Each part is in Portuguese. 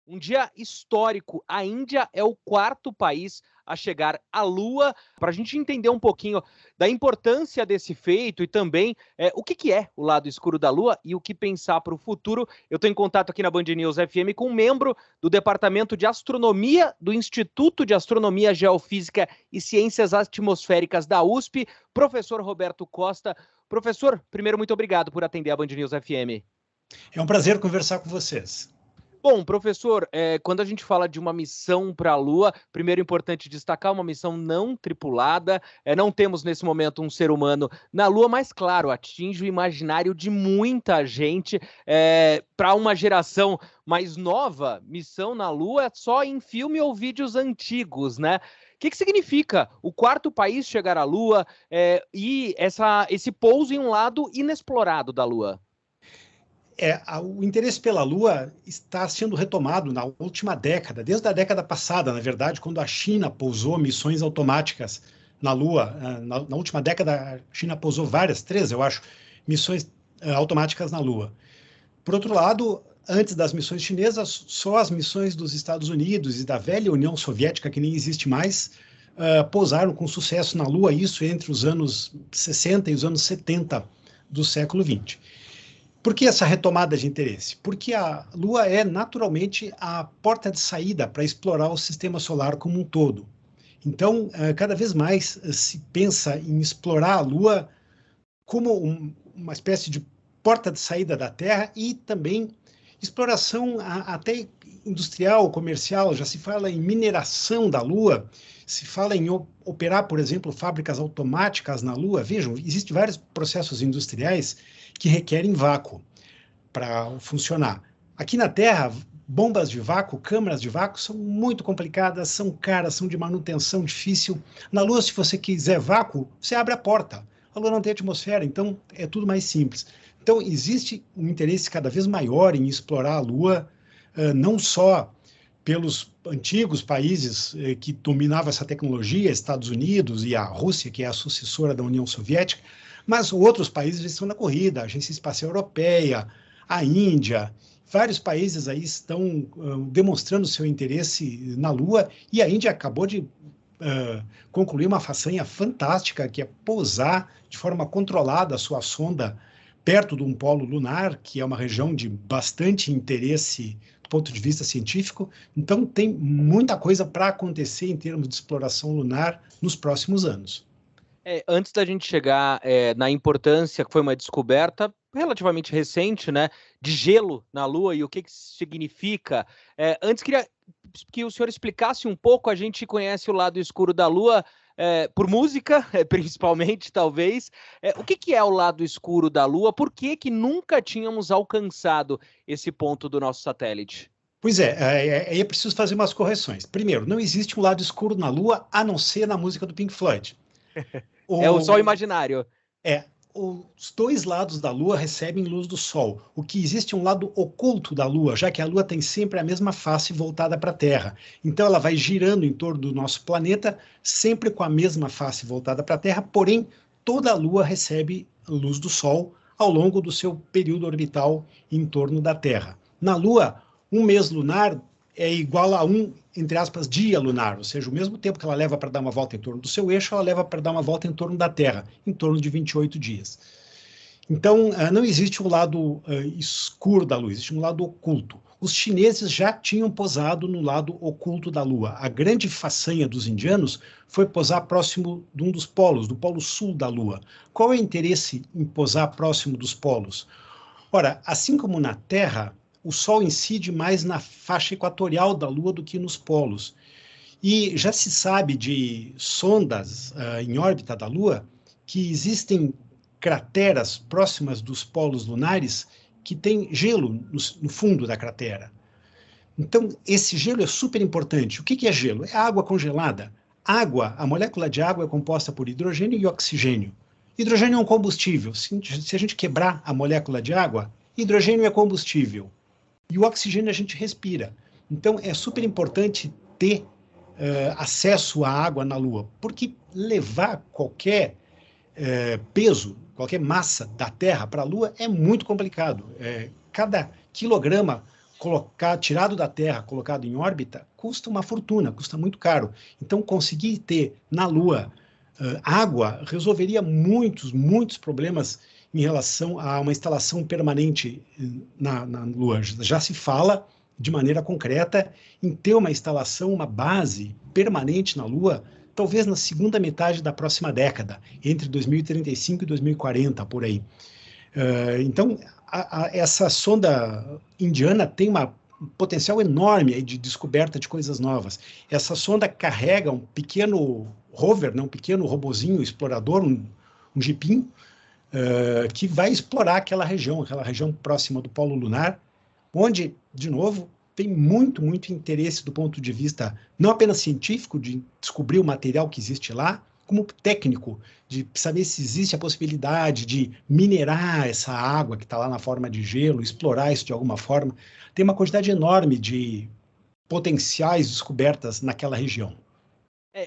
Um dia histórico. A Índia é o quarto país a chegar à Lua. Para a gente entender um pouquinho da importância desse feito e também o que é o lado escuro da Lua e o que pensar para o futuro, eu estou em contato aqui na Band News FM com um membro do Departamento de Astronomia do Instituto de Astronomia, Geofísica e Ciências Atmosféricas da USP, professor Roberto Costa. Professor, primeiro, muito obrigado por atender a Band News FM. É um prazer conversar com vocês. Bom, professor, quando a gente fala de uma missão para a Lua, primeiro é importante destacar uma missão não tripulada, não temos nesse momento um ser humano na Lua, mas claro, atinge o imaginário de muita gente. Para uma geração mais nova, missão na Lua é só em filme ou vídeos antigos, né? O que significa o quarto país chegar à Lua e esse pouso em um lado inexplorado da Lua? O interesse pela Lua está sendo retomado na última década, desde a década passada, na verdade, quando a China pousou missões automáticas na Lua. Na última década, a China pousou várias, 3, eu acho, missões automáticas na Lua. Por outro lado, antes das missões chinesas, só as missões dos Estados Unidos e da velha União Soviética, que nem existe mais, pousaram com sucesso na Lua, isso entre os anos 60 e os anos 70 do século XX. Por que essa retomada de interesse? Porque a Lua é naturalmente a porta de saída para explorar o sistema solar como um todo. Então, cada vez mais se pensa em explorar a Lua como uma espécie de porta de saída da Terra e também exploração até industrial, comercial. Já se fala em mineração da Lua, se fala em operar, por exemplo, fábricas automáticas na Lua. Vejam, existem vários processos industriais que requerem vácuo para funcionar. Aqui na Terra, bombas de vácuo, câmaras de vácuo são muito complicadas, são caras, são de manutenção difícil. Na Lua, se você quiser vácuo, você abre a porta. A Lua não tem atmosfera, então é tudo mais simples. Então, existe um interesse cada vez maior em explorar a Lua, não só pelos antigos países que dominavam essa tecnologia, Estados Unidos e a Rússia, que é a sucessora da União Soviética, mas outros países estão na corrida, a Agência Espacial Europeia, a Índia, vários países aí estão demonstrando seu interesse na Lua, e a Índia acabou de concluir uma façanha fantástica, que é pousar de forma controlada a sua sonda perto de um polo lunar, que é uma região de bastante interesse do ponto de vista científico. Então, tem muita coisa para acontecer em termos de exploração lunar nos próximos anos. Antes da gente chegar na importância, que foi uma descoberta relativamente recente, né, de gelo na Lua e o que significa, antes queria que o senhor explicasse um pouco. A gente conhece o lado escuro da Lua por música, principalmente, talvez. O que é o lado escuro da Lua? Por que nunca tínhamos alcançado esse ponto do nosso satélite? Pois é preciso fazer umas correções. Primeiro, não existe um lado escuro na Lua, a não ser na música do Pink Floyd. É o Sol imaginário. Os dois lados da Lua recebem luz do Sol. O que existe é um lado oculto da Lua, já que a Lua tem sempre a mesma face voltada para a Terra. Então ela vai girando em torno do nosso planeta, sempre com a mesma face voltada para a Terra, porém toda a Lua recebe luz do Sol ao longo do seu período orbital em torno da Terra. Na Lua, um mês lunar é igual a entre aspas, dia lunar, ou seja, o mesmo tempo que ela leva para dar uma volta em torno do seu eixo, ela leva para dar uma volta em torno da Terra, em torno de 28 dias. Então, não existe um lado escuro da Lua, existe um lado oculto. Os chineses já tinham posado no lado oculto da Lua. A grande façanha dos indianos foi posar próximo de um dos polos, do polo sul da Lua. Qual é o interesse em posar próximo dos polos? Ora, assim como na Terra, o Sol incide mais na faixa equatorial da Lua do que nos polos. E já se sabe de sondas em órbita da Lua que existem crateras próximas dos polos lunares que tem gelo no fundo da cratera. Então, esse gelo é super importante. O que é gelo? É água congelada. A molécula de água é composta por hidrogênio e oxigênio. Hidrogênio é um combustível. Se a gente quebrar a molécula de água, hidrogênio é combustível. E o oxigênio a gente respira. Então, é super importante ter acesso à água na Lua, porque levar qualquer peso, qualquer massa da Terra para a Lua é muito complicado. Cada quilograma tirado da Terra, colocado em órbita, custa uma fortuna, custa muito caro. Então, conseguir ter na Lua água resolveria muitos problemas em relação a uma instalação permanente na Lua. Já se fala de maneira concreta em ter uma instalação, uma base permanente na Lua, talvez na segunda metade da próxima década, entre 2035 e 2040, por aí. Então, essa sonda indiana tem um potencial enorme aí de descoberta de coisas novas. Essa sonda carrega um pequeno rover, né, um pequeno robozinho explorador, um jipinho, que vai explorar aquela região próxima do Polo Lunar, onde, de novo, tem muito interesse do ponto de vista não apenas científico, de descobrir o material que existe lá, como técnico, de saber se existe a possibilidade de minerar essa água que está lá na forma de gelo, explorar isso de alguma forma. Tem uma quantidade enorme de potenciais descobertas naquela região.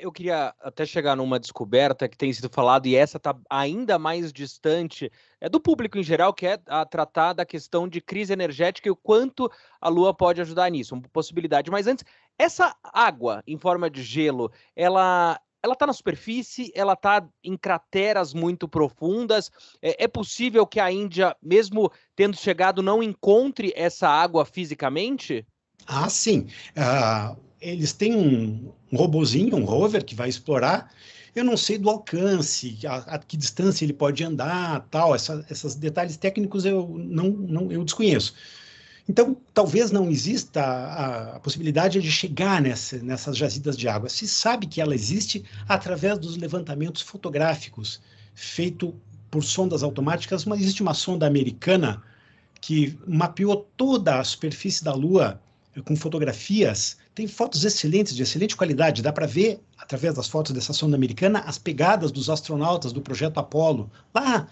Eu queria até chegar numa descoberta que tem sido falado, e essa está ainda mais distante do público em geral, que é a tratar da questão de crise energética e o quanto a Lua pode ajudar nisso, uma possibilidade. Mas antes, essa água em forma de gelo, ela está na superfície, ela está em crateras muito profundas. É possível que a Índia, mesmo tendo chegado, não encontre essa água fisicamente? Ah, sim. Eles têm um robozinho, um rover, que vai explorar. Eu não sei do alcance, a que distância ele pode andar, tal. Esses detalhes técnicos eu desconheço. Então, talvez não exista a possibilidade de chegar nessas jazidas de água. Se sabe que ela existe através dos levantamentos fotográficos feitos por sondas automáticas, mas existe uma sonda americana que mapeou toda a superfície da Lua com fotografias. Tem fotos excelentes, de excelente qualidade. Dá para ver, através das fotos dessa sonda americana, as pegadas dos astronautas do projeto Apollo, lá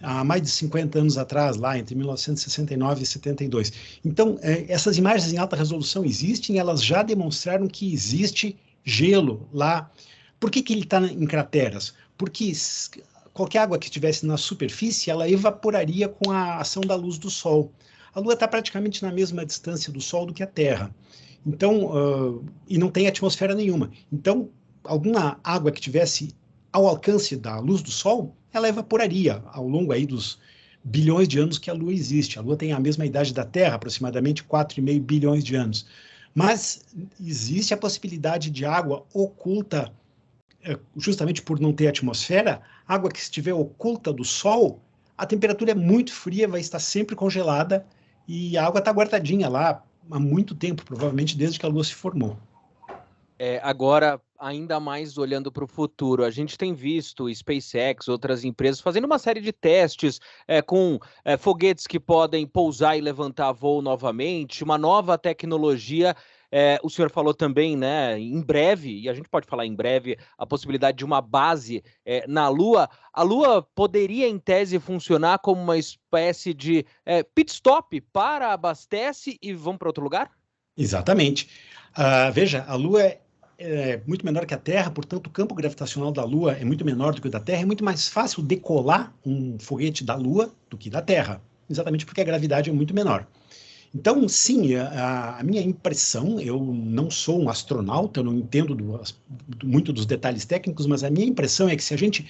há mais de 50 anos atrás, lá entre 1969 e 72. Então, essas imagens em alta resolução existem, elas já demonstraram que existe gelo lá. Por que ele está em crateras? Porque qualquer água que estivesse na superfície, ela evaporaria com a ação da luz do Sol. A Lua está praticamente na mesma distância do Sol do que a Terra. Então, e não tem atmosfera nenhuma. Então, alguma água que tivesse ao alcance da luz do Sol, ela evaporaria ao longo aí dos bilhões de anos que a Lua existe. A Lua tem a mesma idade da Terra, aproximadamente 4,5 bilhões de anos. Mas existe a possibilidade de água oculta, justamente por não ter atmosfera, água que estiver oculta do Sol, a temperatura é muito fria, vai estar sempre congelada, e a água está guardadinha lá há muito tempo, provavelmente desde que a Lua se formou. Agora, ainda mais olhando para o futuro, a gente tem visto o SpaceX, outras empresas, fazendo uma série de testes com foguetes que podem pousar e levantar voo novamente, uma nova tecnologia. O senhor falou também, né, em breve, e a gente pode falar em breve, a possibilidade de uma base na Lua. A Lua poderia, em tese, funcionar como uma espécie de pit stop para abastece e vão para outro lugar? Exatamente. Veja, a Lua é muito menor que a Terra, portanto, o campo gravitacional da Lua é muito menor do que o da Terra. É muito mais fácil decolar um foguete da Lua do que da Terra, exatamente porque a gravidade é muito menor. Então, sim, a minha impressão, eu não sou um astronauta, eu não entendo muito dos detalhes técnicos, mas a minha impressão é que se a gente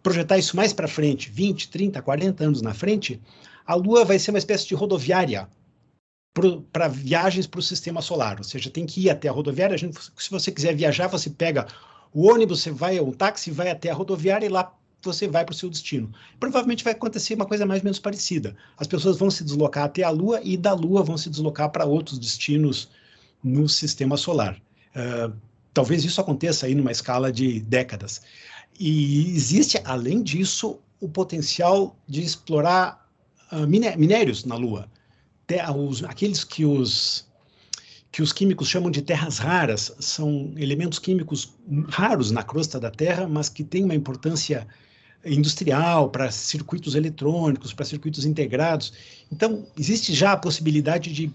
projetar isso mais para frente, 20, 30, 40 anos na frente, a Lua vai ser uma espécie de rodoviária para viagens para o sistema solar. Ou seja, tem que ir até a rodoviária. Se você quiser viajar, você pega o ônibus, você vai, um táxi, vai até a rodoviária e lá você vai para o seu destino. Provavelmente vai acontecer uma coisa mais ou menos parecida. As pessoas vão se deslocar até a Lua e da Lua vão se deslocar para outros destinos no sistema solar. Talvez isso aconteça aí numa escala de décadas. E existe, além disso, o potencial de explorar minérios na Lua. Aqueles que os químicos chamam de terras raras, são elementos químicos raros na crosta da Terra, mas que têm uma importância industrial para circuitos eletrônicos, para circuitos integrados. Então, existe já a possibilidade de,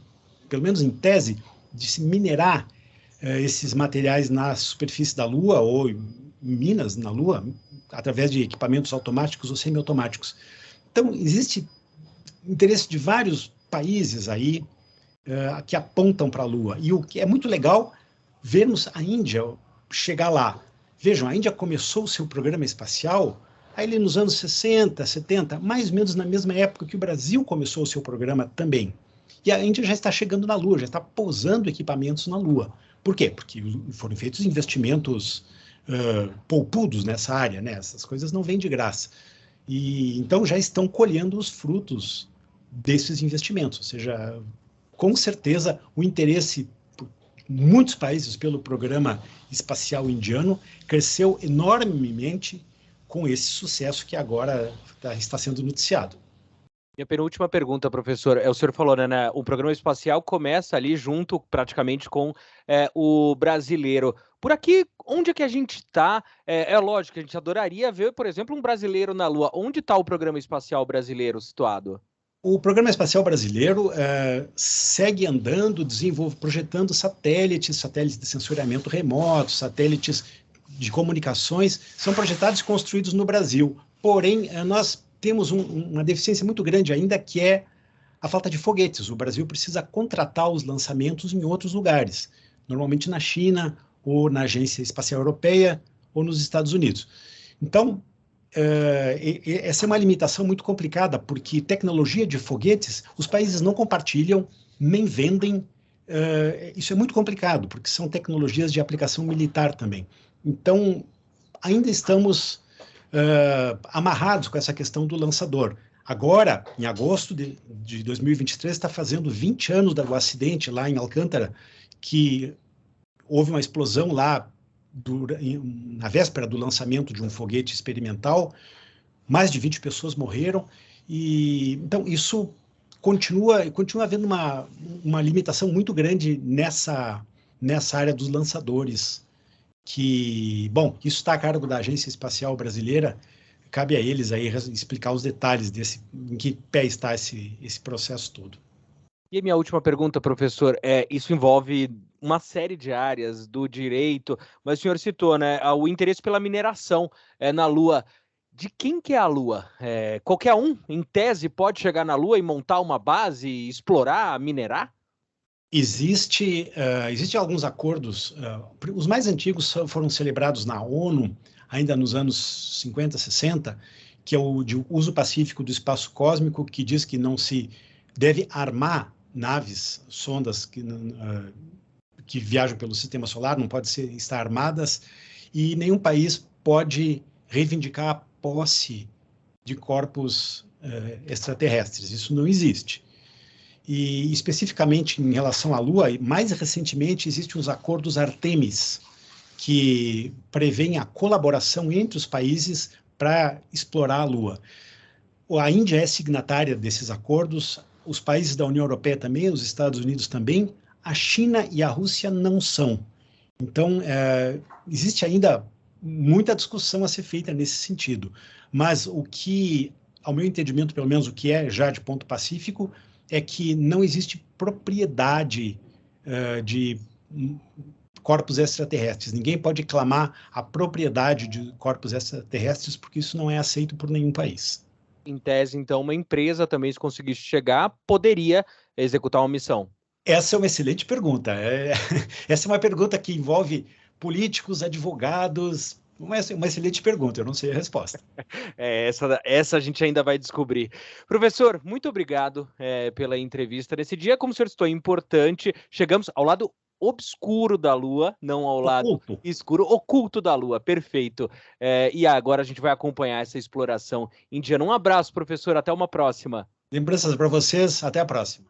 pelo menos em tese, de se minerar esses materiais na superfície da Lua ou em minas na Lua, através de equipamentos automáticos ou semiautomáticos. Então, existe interesse de vários países aí que apontam para a Lua. E o que é muito legal vermos a Índia chegar lá. Vejam, a Índia começou o seu programa espacial aí nos anos 60, 70, mais ou menos na mesma época que o Brasil começou o seu programa também. E a Índia já está chegando na Lua, já está pousando equipamentos na Lua. Por quê? Porque foram feitos investimentos poupudos nessa área, né? Essas coisas não vêm de graça. E então já estão colhendo os frutos desses investimentos, ou seja, com certeza o interesse por muitos países pelo programa espacial indiano cresceu enormemente com esse sucesso que agora está sendo noticiado. Minha penúltima pergunta, professor, o senhor falou, né, o programa espacial começa ali junto praticamente com o brasileiro. Por aqui, onde é que a gente está? É lógico que a gente adoraria ver, por exemplo, um brasileiro na Lua. Onde está o programa espacial brasileiro situado? O Programa Espacial Brasileiro segue andando, projetando satélites de sensoriamento remoto, satélites de comunicações, são projetados e construídos no Brasil. Porém, nós temos uma deficiência muito grande ainda, que é a falta de foguetes. O Brasil precisa contratar os lançamentos em outros lugares, normalmente na China, ou na Agência Espacial Europeia, ou nos Estados Unidos. Então, essa é uma limitação muito complicada, porque tecnologia de foguetes, os países não compartilham, nem vendem. Isso é muito complicado, porque são tecnologias de aplicação militar também. Então, ainda estamos amarrados com essa questão do lançador. Agora, em agosto de 2023, está fazendo 20 anos do acidente lá em Alcântara, que houve uma explosão lá na véspera do lançamento de um foguete experimental, mais de 20 pessoas morreram, e então isso continua havendo uma limitação muito grande nessa área dos lançadores, que, bom, isso está a cargo da Agência Espacial Brasileira, cabe a eles aí explicar os detalhes em que pé está esse processo todo. E a minha última pergunta, professor, isso envolve uma série de áreas do direito, mas o senhor citou, né, o interesse pela mineração na Lua. De quem que é a Lua? Qualquer um, em tese, pode chegar na Lua e montar uma base, explorar, minerar? Existem alguns acordos, os mais antigos foram celebrados na ONU, ainda nos anos 50, 60, que é o de uso pacífico do espaço cósmico, que diz que não se deve armar naves, sondas que viajam pelo sistema solar, não podem estar armadas, e nenhum país pode reivindicar a posse de corpos extraterrestres. Isso não existe. E, especificamente em relação à Lua, mais recentemente existem os acordos Artemis, que prevêem a colaboração entre os países para explorar a Lua. A Índia é signatária desses acordos, os países da União Europeia também, os Estados Unidos também, a China e a Rússia não são. Então, existe ainda muita discussão a ser feita nesse sentido. Mas o que, ao meu entendimento, pelo menos o que é já de ponto pacífico, é que não existe propriedade de corpos extraterrestres. Ninguém pode clamar a propriedade de corpos extraterrestres, porque isso não é aceito por nenhum país. Em tese, então, uma empresa também, se conseguisse chegar, poderia executar uma missão. Essa é uma excelente pergunta. Essa é uma pergunta que envolve políticos, advogados. Uma excelente pergunta, eu não sei a resposta. Essa a gente ainda vai descobrir. Professor, muito obrigado pela entrevista nesse dia. Como o senhor citou, importante, chegamos ao lado obscuro da Lua, não ao lado escuro, oculto da Lua, perfeito. E agora a gente vai acompanhar essa exploração indiana. Um abraço, professor, até uma próxima. Lembranças para vocês, até a próxima.